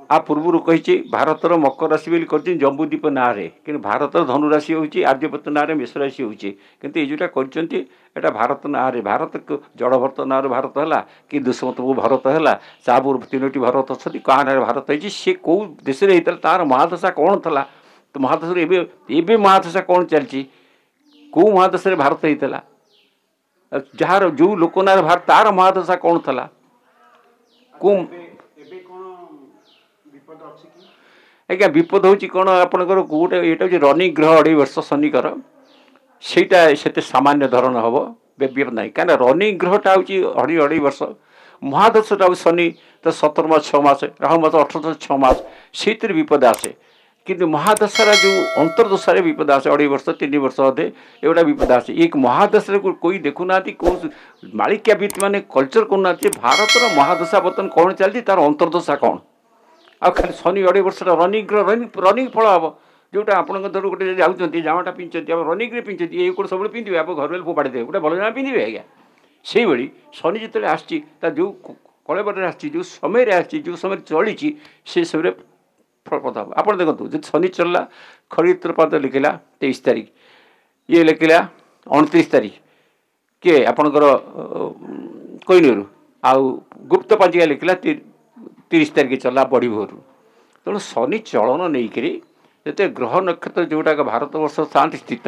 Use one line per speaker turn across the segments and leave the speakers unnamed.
आ पूर्व कही भारतर मकर राशि बोली कर जम्बूद्वीप ना कि भारत धनुराशि होची आर्यभट्ट ना मेष राशि होची किंतु ये जोटा कर भारत ना भारत जड़भरत ना भारत है कि दुष्मत भारत है चाबूर 3टी भारत अच्छा क्या ना भारत है सी कौ देश तार महादशा कौन था तो महादशा एवं महादशा कौन चलती कौ महादश भारत होता जार जो लोक ना भारत तार महादशा कौन था कौ आज्ञा विपद हूँ कौन आपंकर गोटे ये रनिंग ग्रह 2.5 वर्ष शनिकर सेटा से सामान्य धरण हम विपद ना कहीं रनिंग ग्रहटा हूँ 2.5 वर्ष महादशा शनि तो 17 मास 6 मास राहु मास 18 6 मास से विपद आसे कि महादशार जो अंतर्दशार विपद आसे 2.5 वर्ष 3 वर्ष अधे एगुटा विपद आसे एक महादशा कोई देखुना कौ मालिक्यावित मैंने कल्चर करना भारत महादशा बर्तन कौन चलती तार अंतर्दशा कौन आ खाली शनि 2.5 वर्ष रनिंग रनिंग फल हम जोटा आप गोटे जाऊँच जामाटा पिंधुंट रनिंग पिंधुंट ये कौन सब पिंधे आप घर फोपाड़ी देवे गोटे भल जामा पिंधे आज्ञा से भाई शनि जो आसी जो कलेबर जो समय आसी जो समय चली से समय फलप्रद हम आप देखो जो शनि चलला खरित्रपाद लिखला 23 तारीख ये लिखला 29 तारीख किए आपणकर कोईनूर आउ गुप्त पांचिका लिखला 30 तारीख चला बढ़ी भोर तेणु शनि चलन नहीं जिते ग्रह नक्षत्र जोटा भारत वर्ष शांति स्थित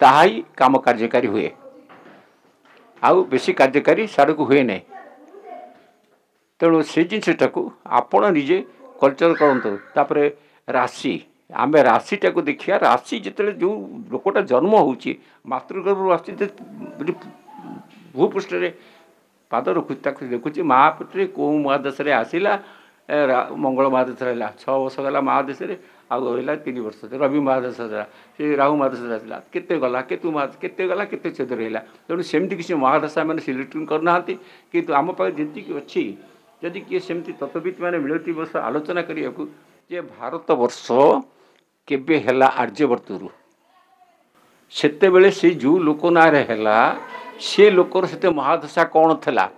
ताहा ही काम कार्यकारी हुए आउ बेसी कार्यकारी साड़क हुए ना तेणु से जिनटा को आपण निजे कल्चर करते राशि आम राशिटा को देखिए राशि जिते जो लोकटा जन्म हो मातृगर्भ आसी भूपृष्ठ पाद रखु देखुची महापेटे कौ महादेश आसला मंगल महादेश रहा 6 वर्ष गला महादेश आउला 3 वर्ष रवि महादेश से राहु महादेश आसला केते गला केतु केते गला केते छेद रहा तेणु सेमती किसी महादशा मैंने सिलेक्ट करना कि आम पाखे जी अच्छी जदि किए सेमती तत्वविद मैंने मिलती वर्ष आलोचना करने भारत वर्ष केबे हैला आर्यवर्तरू सेते बेले से जो लोक ना से लोकर से महादशा कौन था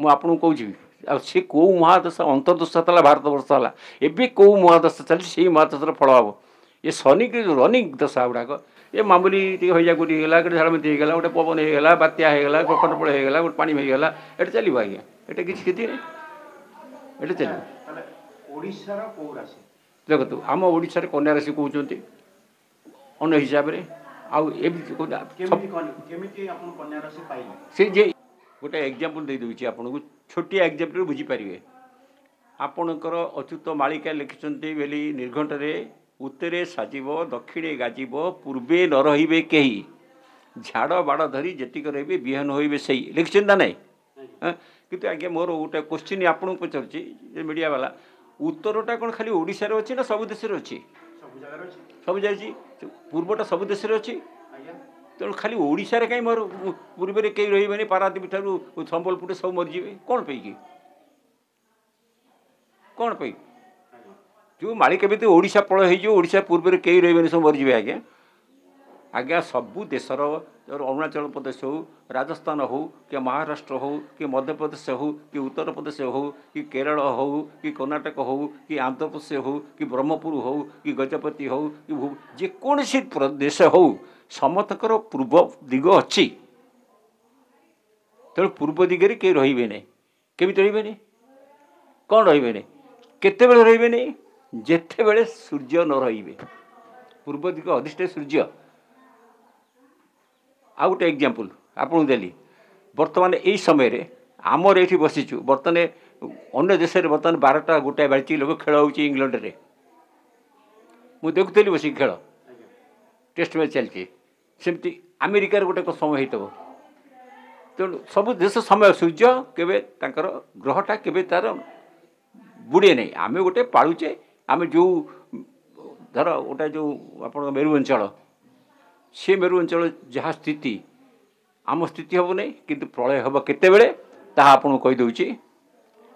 मुझे कहूँ सी कौ महादशा अंतर्दशा था भारत वर्ष है एवं कौ महादशा चलती से महादशार फल हम ये शनि की जो रनिंग दशा गुड़ाक ये मामूली हईजाकुटी होगा गोटे झाड़मती होगा गोटे पवन होगा बात्या होगा प्रखंड पड़ होगा गोटे पानी होगा ये चलो आज्ञा ये किसी क्षति नहीं ये चलो देखो आम ओडिशा कन्या राशि कहते अन्य हिसाब से से गोटे एग्जाम्पल दे दूँ आपको छोटिया एग्जाम्पल बुझीपारे आपणकर अच्युत मालिका लिखिंट बेली निर्घंटे उत्तरे साजिब दक्षिणे गाजिब पूर्वे न रे कही झाड़ बाड़ धरी जेतिक रे विहन होइबे सही लिखिंट ना नाई किंतु आज्ञा मोर गोटे क्वेश्चन आपको पचारुची मीडिया वाला उत्तरटा कौन खाली ओडिशा रे अच्छी ना सब देश अच्छी सब जाइए पूर्वटा सब देश अच्छी तेणु खाली ओडिशा रे कहीं मोर पूर्व में कहीं रही पारादीप ठारू संबलपुर सब मरीजे कौन पैकी कौन पई जो मालिक भी ओडिशा पल होडिशा पूर्व में कहीं रही सब मरीजे आज्ञा आज्ञा सबू देशर अरुणाचल प्रदेश हो राजस्थान हो कि महाराष्ट्र हो कि मध्य प्रदेश हो कि उत्तर प्रदेश हो कि केरल हो कि कर्णाटक हो कि आंध्र प्रदेश हो कि ब्रह्मपुर हो कि गजपति हो कि जेकोसी प्रदेश हो समतकर पूर्व दिग अच्छी तेणु पूर्व दिगरे कहीं रे ना केमी रे कौन रे केते रे ना जेते बेले सूर्य न रे पूर्व दिग अधिष्ठ सूर्य आ गोटे एग्जाम्पल आपको देली बर्तमान यही समय आमर ये बसीचु बर्तमान अन्य देश में बर्तमान 12टा गोटाए बाल्टी लोक खेल हो इंग्लैंड रे मुझे देखुली बस खेल टेस्ट मैच चलती सेमती अमेरिकार गोटे समय होता तेणु सब देश समय सूर्य केवे तांकर ग्रहटा केवे तार बुड़े नहीं आम गोटे पालुचे आम जो धर गोटे जो आप मेरु अंचल से मेरु अंचल जहाँ स्थिति आम स्थिति हम नहीं किंतु प्रलय हम केतेबेले ताहा आपन कहि दउची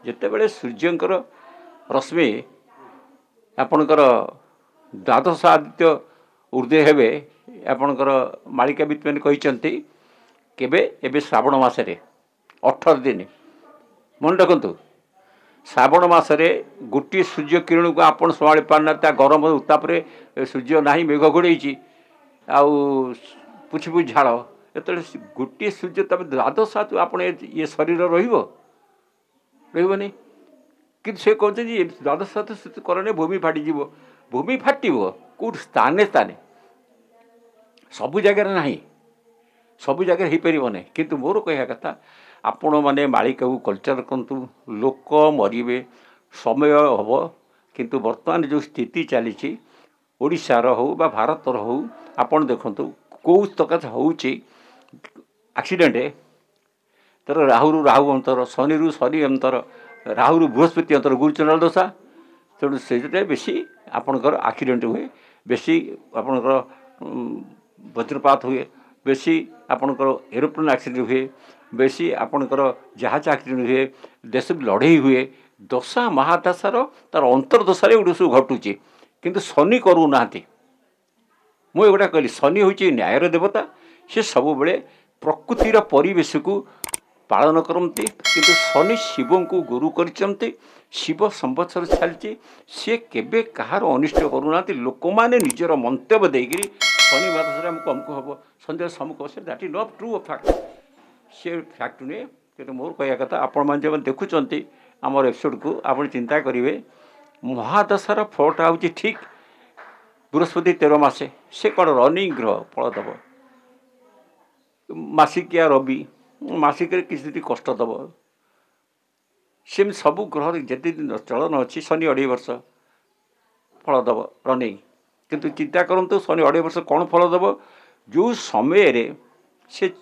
जेतेबेले सूर्यंकर रश्मि आपणकर द्वादश आदित्य ऊर्ध्वे हेबे आपणकर मालिकाविद मैंने कहिसंती केबे एबे श्रावण मासरे 18 दिन मन रखंतु श्रावण मसरे गोटे सूर्य किरण को आपण संभाली पारना गरम उत्ताप सूर्य ना मेघ घोड़े पुछ पुछ झाड़ ये गोटे सूर्य तब द्वादश आप ये शरीर रही कि से कहते द्वादश करने भूमि फाटी भूमि फाट कौट स्थाने स्थाने सबु जगार ना सबु जगह हो पार ना कि मोर कह कथा आपण मैंने मालिका को कल्चर करतु लोक मरवे समय हम किंतु वर्तमान जो स्थिति चली ओडिशार हो बा भारतर हो आपण देखु कौ तक होची एक्सीडेंट तर राहु राहु अंतर शनि रु शनि अंतर राहु रु बृहस्पति अंतर गुरुचंद्र दशा तेणु से बेसी आपणकर एक्सीडेंट हुए बेसी आपणकर वज्रपात हुए बेसी आपणकर एरोप्लेन एक्सीडेंट हुए बेसी आपणकर जहाज एक्सीडेंट हुए देश लड़े हुए दशा महादशार तार अंतर्दशार गोटे सब घटुचे किंतु शनि करूना मुझे गोटा कहली शनि हूँ न्यायर देवता सी सब बेले प्रकृतिर परिवेश को पालन करती किंतु शनि शिव को गुरु करते शिव संवत्सर चलती सी केबे कहार अनिष्ट करूना लोक मैंने निजर मंतव्य देकर शनि महादशा आमको अमुक हम सन्देह सम्मुख बस that is not true fact से फैक्ट नुहे कि मोर कह कथा आपण मैंने जो देखुं आमर एपिसोड को आप चिंता करेंगे महादशार फलटा हूँ ठीक बृहस्पति 13 मासे से कौन रनिंग ग्रह फल दब मासिकिया रवि मासिक किसी कष्ट दब सेम सबू ग्रह जिते दिन चलन अच्छी शनि 2.5 वर्ष फल दब रनिंग किंतु चिंता करूँ शनि 2.5 वर्ष कौन फल दब जो समय रे से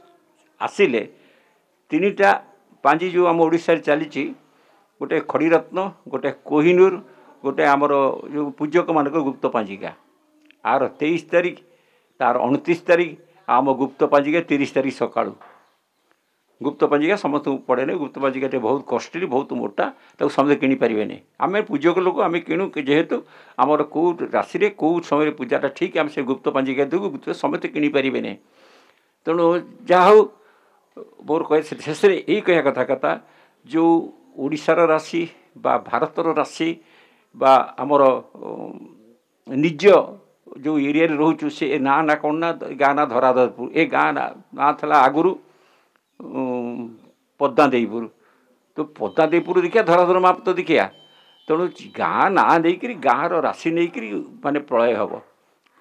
आसिले 3टा पांजी जो आम ओडिशा चली गोटे खड़ीरत्न गोटे कोहिनूर गोटे आमर जो पूजक मानक गुप्त पांजिका आर 23 तारीख तार 29 तारीख आम गुप्त पांजिका 30 तारीख सका गुप्त पांजिका समस्त पड़े गुप्त पांजिका बहुत कस्टली बहुत मोटा तो समझे किनी पारे आम पूजक लोक आम किणु जेहेतु आमर कौ राशि कौ समय पूजाटा ठीक आम से गुप्त पांजिका देव गुप्त समस्त किनी पारे तेणु जहा हो मोर कह शेष यही कह कथा कथा जो ओडिशार राशि बा भारतर राशि बा आमर निज जो एरिया रोचु से ना ना कौन ना गाँ ना धराधरपुर ए गाँ ना था आगुरी पद्मादेवीपुर तो पद्मादेवीपुर देखिया धराधर माप तो देखिया तेणु गाँ ना देकर गाँव राशि नहीं माने प्रलय हम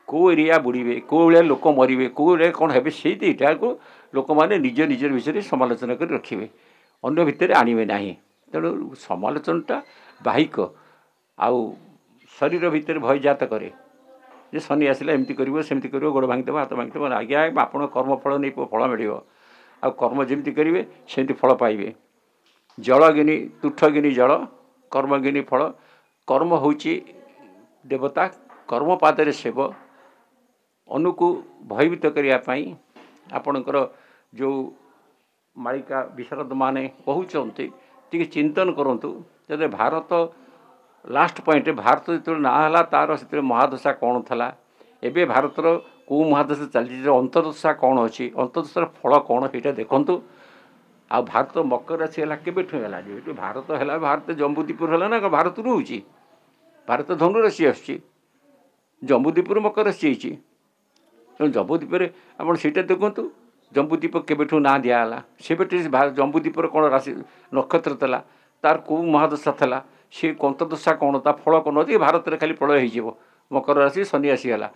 कौ एरिया बुड़े कौ भाया लोक मरवे कौ एरिया कौन हे से को लोक मैंने निज निज विषय समालोचना कर रखिए अन्य भितर आणवे ना तेणु समालोचनटा बाहिक आउ शरीर भितर भयजात करे जे शनि आसला एमती कर सेमती कर गोड़ भांगीदेव हाथ भांगीदेव आज्ञा आप कर्मफल नहीं फल मिल आ कर्म जमी करेंगे सेमती फल पाइबे जल गिनी तुठ गिनी जल कर्म गिनी फल कर्म हूँ देवता कर्म पादरे सेव अनु को भयभीत करने आपणकर जो मालिका विशारद माने कहते टी चिंतन करूँ जब भारत लास्ट पॉइंट भारत जो ना तार से महादशा कौन था एवं भारतर कौ महादशा चलती अंतर्दशा कौन अच्छी अंतर्दशार फल कौन से देखु आ भारत मकर राशि है केबेठूला जो भारत है भारत जम्बूदीपुर है ना भारत रोच भारत धनु राशि आस जम्बूदीपुर मकर राशि तेणु जम्बूदीपर आप देखु जम्बूदीप केबेठू ना दिहला से जम्बूदीपर कौन राशि नक्षत्र था तार कौ महादशा था सी अंतर्दशा कौन ता फल कौन अच्छी भारत में खाली प्रलय हो मकर राशि शनि आसीगला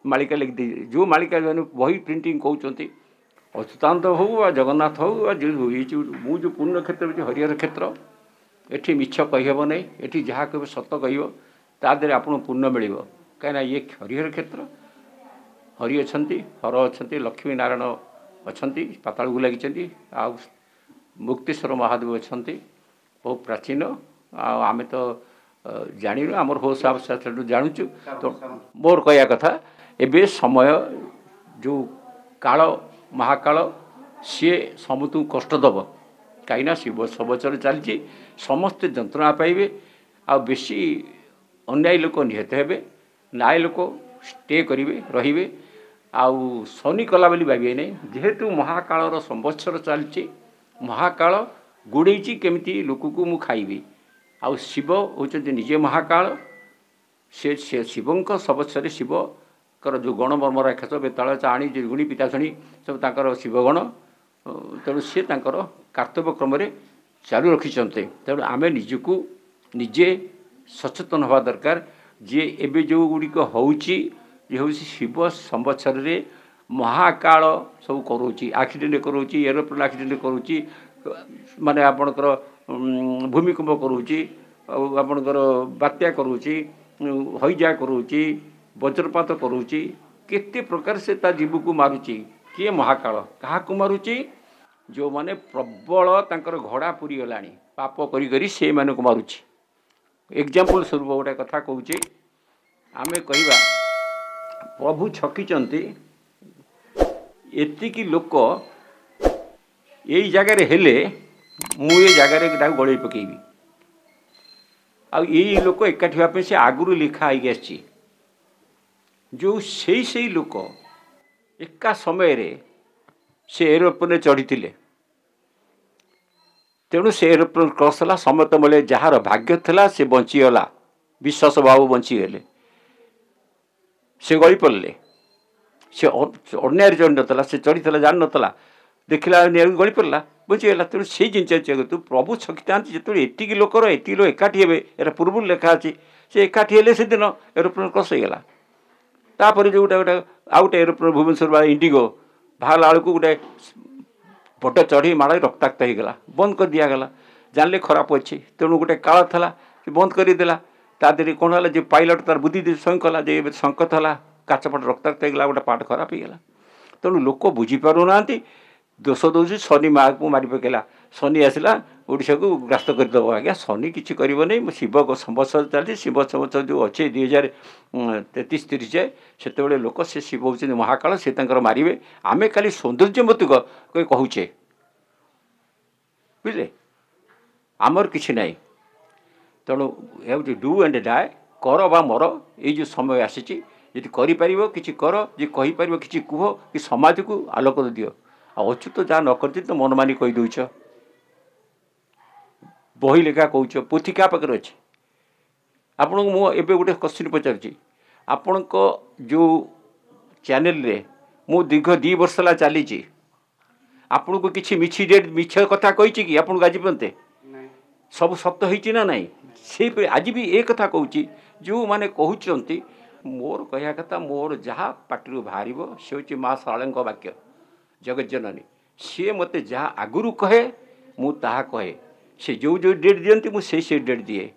मालिका लिखिदे जो मालिका जो बही प्रिंटिंग कहते अच्युतानंद हो जगन्नाथ हो जो जो पुण्य क्षेत्र हरिहर क्षेत्र एठी मिछ कहीहब नहीं एठी जहाँ कह सत कह तादे आप पुण्य मिल कहीं ये हरिहर क्षेत्र हरि अच्छा हर अच्छा लक्ष्मी नारायण अच्छा पाताल को लगी आ मुक्तेश्वर महादेव अच्छा बहुत प्राचीन आम तो जाणु आमर होश शास्त्र जानुचु तो मोर कह कथा एबे समय जो काल महाकाल सी समस्त कष्ट दब कहीं शिव सबचर चलती समस्ते जंत्रणा पाइबे आ बेसी अन्यायी लोक निहत हे न्याय लोक स्टे करेंगे रे आउ शनि कला बोली भावे नहीं जेहेतु महाकाल संवत्सर चलती महाकाल गुड़े केमी लोक को मु खाइबी आउ शिव होचंती निजे महाकाल से शिवंक सबस्वरे शिवकर जो गण मर्म राक्षस बेताल चाणी गुणी पिताशणी सब तांकर शिवगण तेणु सी कर्तव्य क्रम चालू रखिंट तेणु आम निजक निजे सचेतन हवा दरकार जे एबे जो गुड़िक हूँ शिव संवत्सर रे महाकाल सब करोची एक्सीडेंट करोची एरोप्लेन एक्सीडेंट करोची माने आपणकर भूमिकंप करोची आपणकर बात्या करोची हईजा करोची वज्रपात करोची केते प्रकार से ता जीव को मारुची किए महाकाल क्या मारुची जो माने प्रबल तांकर घड़ा पूरी गलानी पाप करी करी से माने को मारुची एग्जांपल स्वरूप गोटे कथा कहूँ आम कहवा प्रभु छकिचंती एतिकी लोक यही जगार हेले मु ये जगार गड़े पकेबी आ यही लोक एकाठी होगा से आगुरी लिखा आई जो से लोक एका समय रे से एरोप्लेन चढ़ी तेणु से एरोप्लेन क्रॉस है समत मिले जार भाग्य था से बंचीगला विश्वास भाव बंचीगले से गली पड़े से अन्याय चढ़ी नाला से चढ़ी जान नाला देखला गली पड़ा बचीगला तेणु से जिन तू प्रभु छकी था जो एतिक लोकर एति लोक एकाठी हे यार पूर्व लेखा अच्छी से एकाठी हेले से दिन एरोप्लेन क्रॉस होगा तापर जो गोटे आउ गोटे एरोप्लेन भुवनेश्वर इंडिगो बाहर आड़ को गोटे बट चढ़ी माड़ रक्ताक्त होगा बंद कर दिगला जानले खराब अच्छे तेणु गोटे काल था कि बंद करदेला ता देहरे कौन है जो पायलट तार बुद्धि स्वयं कला जो संकट है काचपट रक्ताक्त होगा गोटे पार्ट खराब होगा तेणु लोक बुझीपारूना दोष दौर शनि माँ को मारि पकेला शनि आसला ओडिशा को ग्रास्त करदेव आज्ञा शनि किसी कर शिव संवत्सर चलती शिव संवत्सर जो अच्छे 2033 जाए से लोक से शिव होती महाकाल से मारे आमे खाली सौंदर्यमतुक कहूचे बुझे आमर किसी ना तेणु ये डू एंड डाए कर बा मर ये जो समय आसी जी किसी कर जी कहीपर किसी कह कि समाज को आलोक दियो अच्युत जहाँ न कर तो मन मानी कहीदे बही लेखा कौच पोथी क्या पाखे अच्छे आपण मुझे गोटे क्वेश्चन पचार आपण जो चैनल रे मु दीर्घ 2 वर्ष है चली आपन को किसी मिछ कथा कही कि आपन आज पर्यंत सब सत्य होती ना नाई से आज भी एक कथा कहूँ जो मैंने कहते मोर कह कथा मोर जहाँ पार्टी बाहर से हूँ माँ शारदा वाक्य जगत जननी सी मत जहाँ आगुरी कहे मुझे कहे से जो जो डेट दिखती मुझे डेट दिए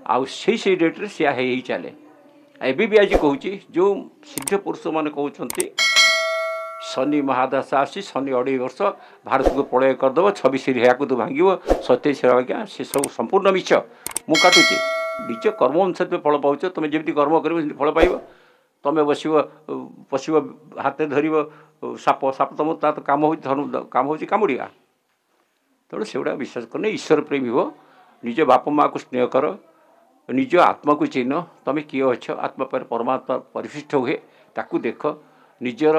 आउ से डेट्रे सी चले एबी भी आज कहूँ जो सिद्ध पुरुष मैंने कहते शनि महादशा आसी शनि 2.5 वर्ष भारत को प्रलय करदेव 26 रिया तो भांग 27 आज्ञा से सब संपूर्ण मिछ मु काटुची निज कर्म अनुसार फल पाच तुम जमी कर्म कर फल पाइब तुम बस पशु हाथ धर साप साप तुम ता तो काम हो काम हो कामुड़ा तेणु से गुड़ा विश्वास कर ईश्वर प्रेमी हो निज बाप माँ को स्नेह कर निज आत्मा को चिन्ह तुम किए अच्छ आत्मा पर परमात्मा परिशिष्ट हुए ताकू देख निजर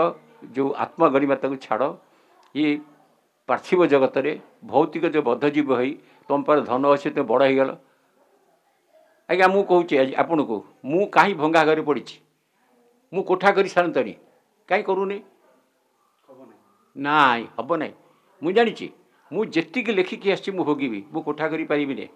जो आत्मा गणिमाता को छाड़ ये पार्थिव जगत रे भौतिक जो बद्धजीव हो तुम पर धन अच्छे तुम बड़ हो आज्ञा मु कहूँ आपन को मु कहीं भंगा घर पड़ी मु कोठा कर सारतनी कहीं करूनी नाई हम ना मुझे जानी मुझे लेखिकी आसी भोगी मु कोठा कर पारि